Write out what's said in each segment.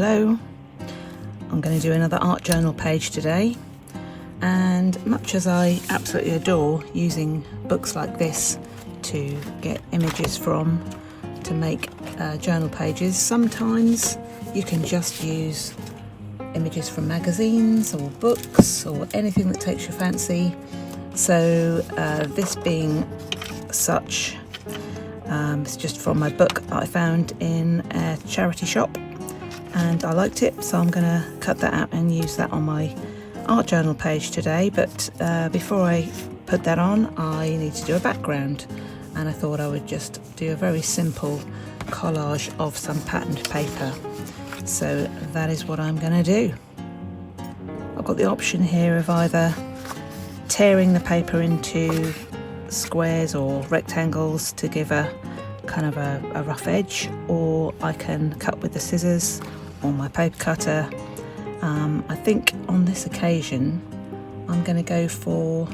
Hello, I'm going to do another art journal page today, and much as I absolutely adore using books like this to get images from to make journal pages, sometimes you can just use images from magazines or books or anything that takes your fancy. So this being such, it's just from my book that I found in a charity shop and I liked it, so I'm going to cut that out and use that on my art journal page today. But before I put that on, I need to do a background, and I thought I would just do a very simple collage of some patterned paper. So that is what I'm going to do. I've got the option here of either tearing the paper into squares or rectangles to give a kind of a rough edge, or I can cut with the scissors or my paper cutter. I think on this occasion I'm going to go for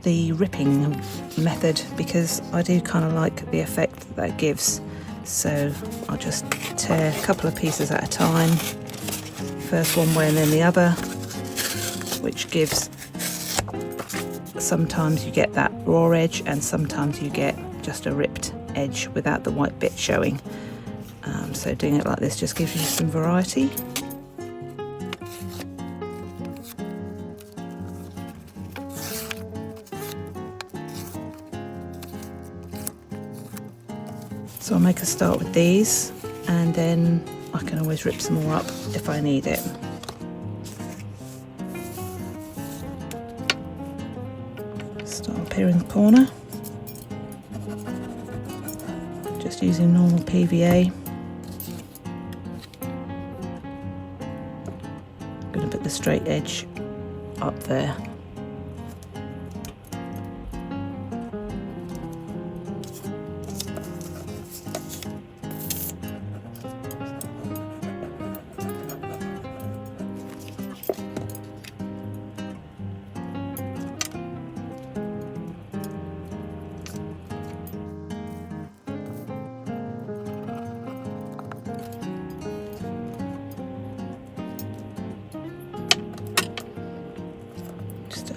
the ripping method because I do kind of like the effect that gives. So I'll just tear a couple of pieces at a time, first one way and then the other, which gives, sometimes you get that raw edge and sometimes you get just a ripped edge without the white bit showing. So doing it like this just gives you some variety. So I'll make a start with these, and then I can always rip some more up if I need it. Start up here in the corner, just using normal PVA. I'm going to put the straight edge up there.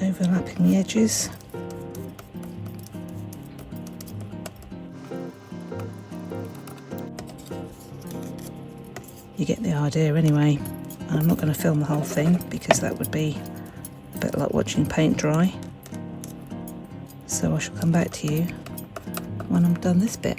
Overlapping the edges. You get the idea anyway. I'm not going to film the whole thing because that would be a bit like watching paint dry. So I shall come back to you when I'm done this bit.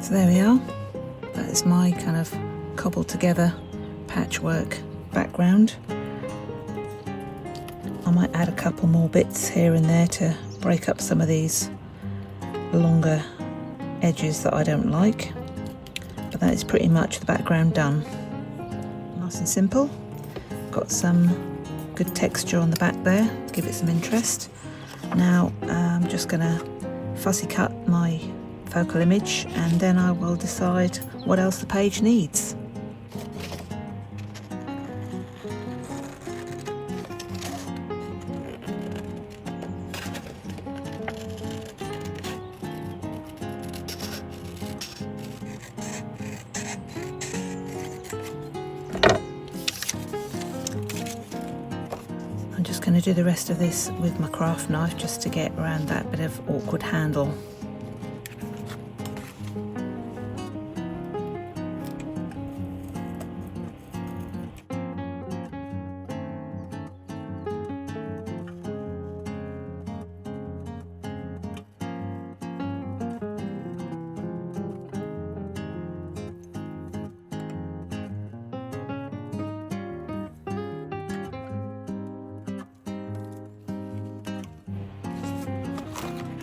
So there we are, that is my kind of cobbled together patchwork background. I might add a couple more bits here and there to break up some of these longer edges that I don't like, but that is pretty much the background done. Nice and simple, got some good texture on the back there, give it some interest. Now I'm just going to fussy cut my focal image, and then I will decide what else the page needs. I'm just going to do the rest of this with my craft knife just to get around that bit of awkward handle.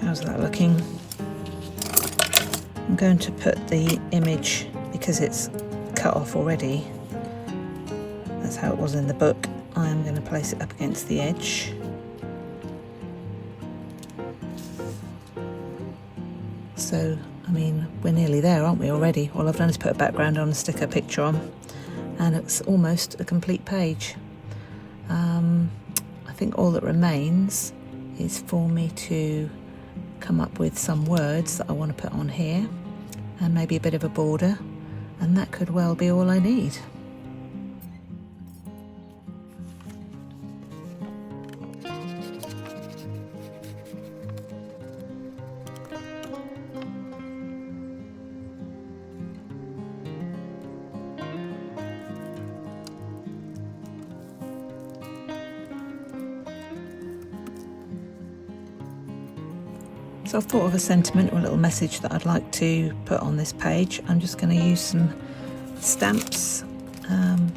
How's that looking? I'm going to put the image, because it's cut off already, that's how it was in the book, I am going to place it up against the edge. So, I mean, we're nearly there, aren't we, already? All I've done is put a background on and stick a picture on, and it's almost a complete page. I think all that remains is for me to come up with some words that I want to put on here, and maybe a bit of a border, and that could well be all I need. So I've thought of a sentiment or a little message that I'd like to put on this page. I'm just going to use some stamps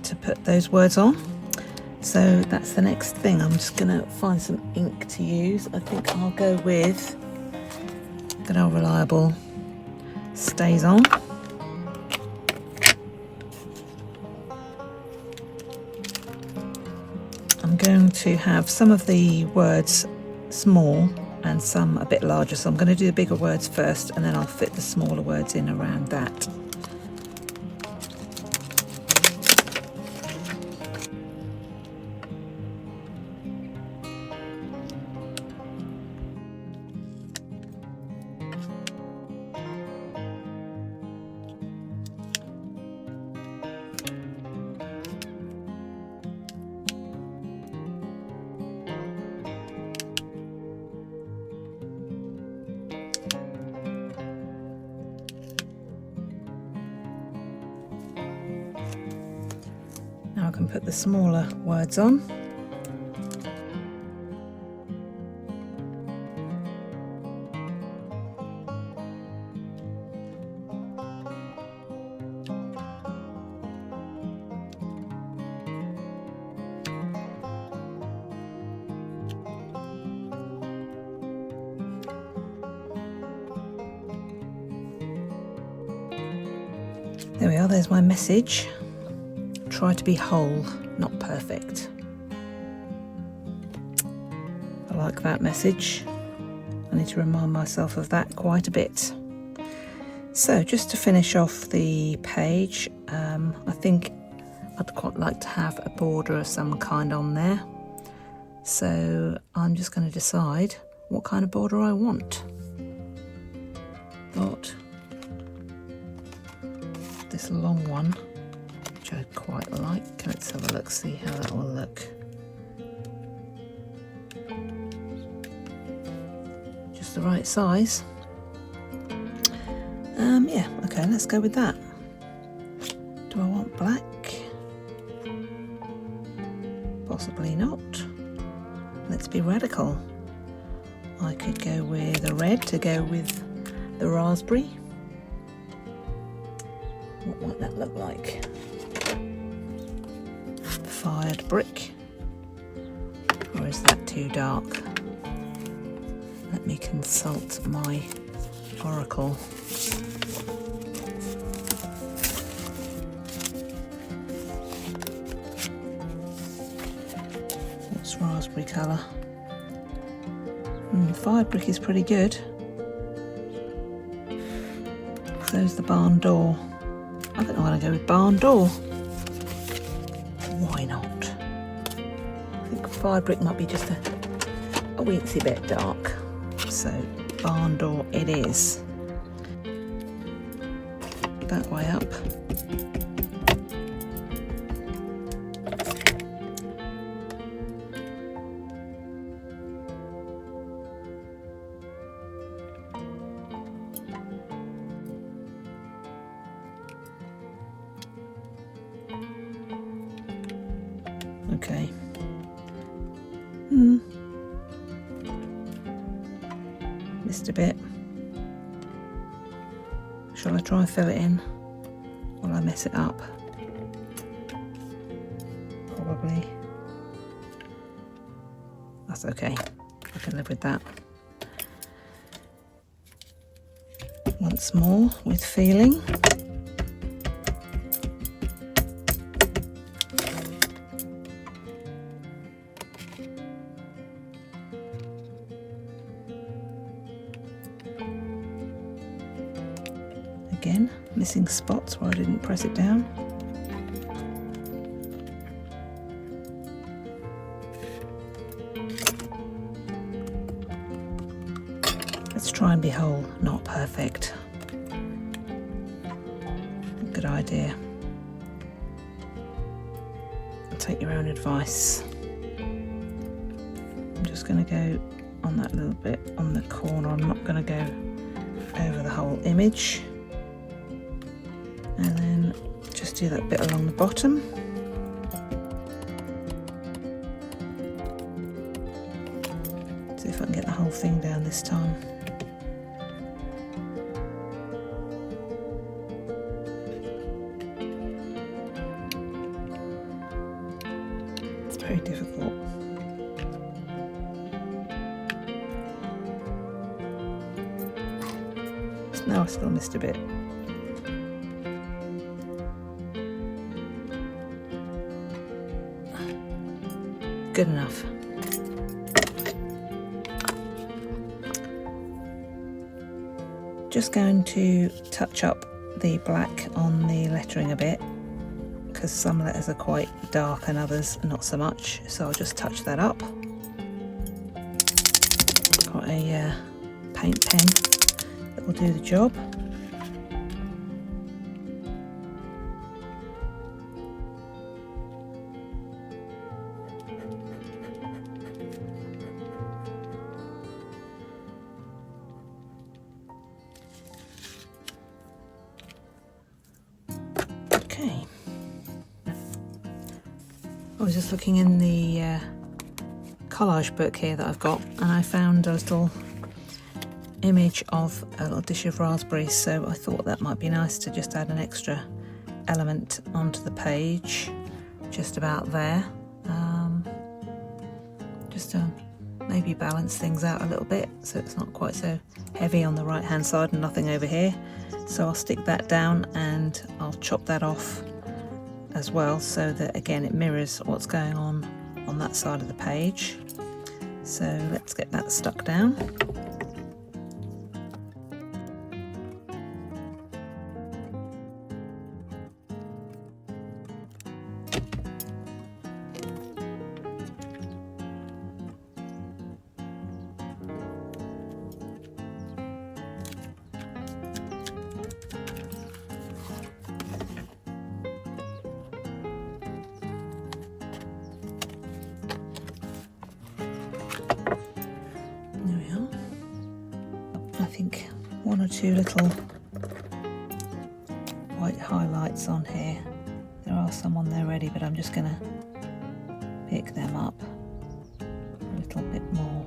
to put those words on. So that's the next thing. I'm just going to find some ink to use. I think I'll go with good old reliable Stays On. I'm going to have some of the words small and some a bit larger, so I'm going to do the bigger words first, and then I'll fit the smaller words in around that. Now I can put the smaller words on. There we are, there's my message. Try to be whole, not perfect. I like that message. I need to remind myself of that quite a bit. So just to finish off the page, I think I'd quite like to have a border of some kind on there. So I'm just going to decide what kind of border I want. Thought this long one, which I quite like. Let's have a look, see how that will look. Just the right size. Yeah, okay, let's go with that. Do I want black? Possibly not. Let's be radical. I could go with a red to go with the raspberry. What might that look like? Fired brick, or is that too dark? Let me consult my oracle. What's raspberry colour? Fired brick is pretty good. So's the barn door. I think I'm going to go with barn door. Why not? I think fired brick might be just a weensy bit dark. So barn door it is. That way up. Okay. Missed a bit. Shall I try and fill it in while I mess it up? Probably. That's okay. I can live with that. once more with feeling. Again, missing spots where I didn't press it down. Let's try and be whole, not perfect. Good idea. Take your own advice. I'm just going to go on that little bit on the corner. I'm not going to go over the whole image. And then just do that bit along the bottom. See if I can get the whole thing down this time. It's very difficult. No, I still missed a bit. Good enough. Just going to touch up the black on the lettering a bit, because some letters are quite dark and others not so much, so I'll just touch that up. Got a paint pen that will do the job. Okay. I was just looking in the collage book here that I've got, and I found a little image of a little dish of raspberries, so I thought that might be nice to just add an extra element onto the page, just about there, just to maybe balance things out a little bit so it's not quite so heavy on the right hand side and nothing over here. So I'll stick that down and I'll chop that off as well, so that again it mirrors what's going on that side of the page. So let's get that stuck down. I think one or two little white highlights on here. There are some on there already, but I'm just going to pick them up a little bit more.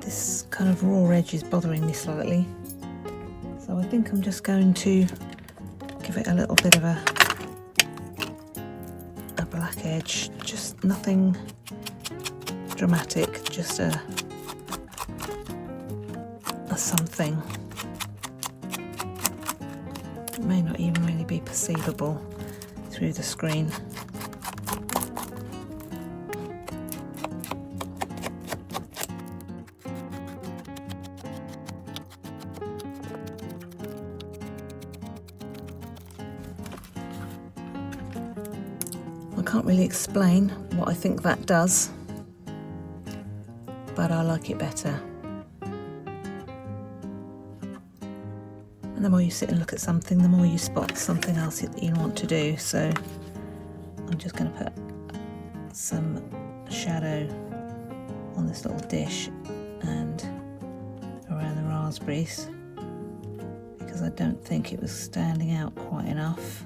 This kind of raw edge is bothering me slightly. So I think I'm just going to give it a little bit of a black edge, just nothing dramatic, just a something. It may not even really be perceivable through the screen. I can't really explain what I think that does, but I like it better. And the more you sit and look at something, the more you spot something else that you want to do. So I'm just going to put some shadow on this little dish and around the raspberries, because I don't think it was standing out quite enough.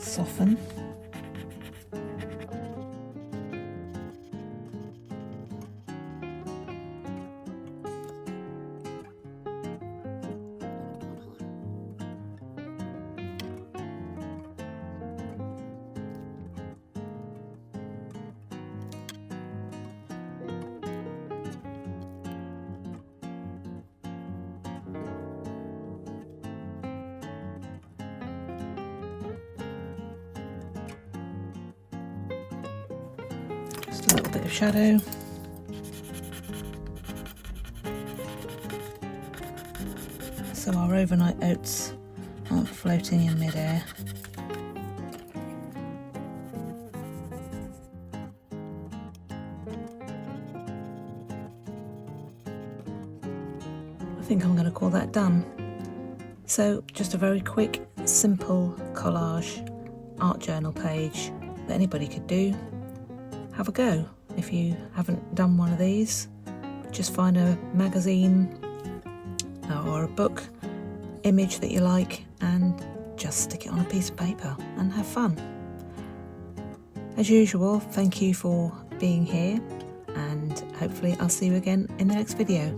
soften. Just a little bit of shadow. So our overnight oats aren't floating in midair. I think I'm going to call that done. So just a very quick, simple collage art journal page that anybody could do. Have a go. If you haven't done one of these, just find a magazine or a book image that you like and just stick it on a piece of paper and have fun. As usual, thank you for being here, and hopefully I'll see you again in the next video.